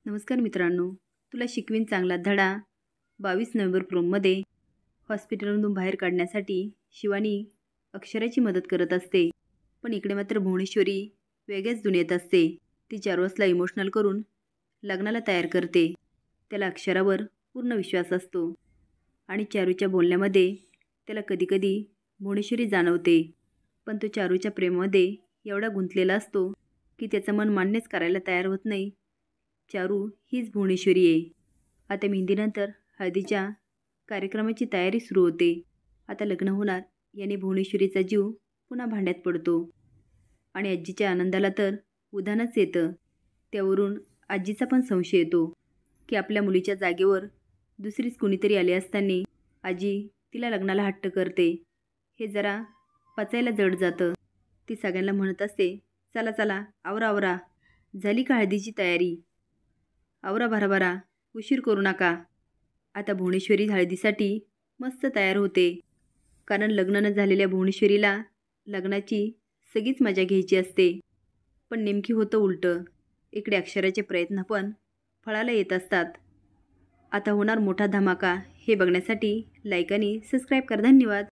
नमस्कार मित्रांनो, तुला शिकवीन चांगला धडा 22 नोव्हेंबर प्रोममध्ये हॉस्पिटलमधून बाहेर काढण्यासाठी शिवानी अक्षराची मदत करत असते. पण इकडे मात्र भुवनेश्वरी वेगळ्याच दुनियेत असते. ती चारुसला इमोशनल करून लग्नाला तयार करते. त्याला अक्षरावर पूर्ण विश्वास असतो आणि चारूच्या बोलण्यामध्ये त्याला कधीकधी भुवनेश्वरी जाणवते. पण तो चारूच्या प्रेमामध्ये एवढा गुंतलेला असतो की त्याचं मन मान्यच करायला तयार होत नाही. चारू हीच भुवनेश्वरी आहे. आता मेहंदीनंतर हळदीच्या कार्यक्रमाची तयारी सुरू होते. आता लग्न होणार याने भुवनेश्वरीचा जीव पुन्हा भांड्यात पडतो आणि आजीच्या आनंदाला तर उधाणच येतं. त्यावरून आजीचा पण संशय येतो की आपल्या मुलीच्या जागेवर दुसरीच कुणीतरी आली असताना आजी तिला लग्नाला हट्ट करते. हे जरा पचायला जड जातं. ती सगळ्यांना म्हणत असते, चला चला आवरा आवरा, झाली का हळदीची तयारी, आवरा भराभरा, उशीर करू नका. आता भुवनेश्वरी हळदीसाठी मस्त तयार होते. कारण लग्न न झालेल्या भुवनेश्वरीला लग्नाची सगळीच मजा घ्यायची असते. पण नेमकी होतं उलटं. इकडे अक्षराचे प्रयत्न पण फळाला येत असतात. आता होणार मोठा धमाका. हे बघण्यासाठी लाईक आणि सबस्क्राईब करा. धन्यवाद.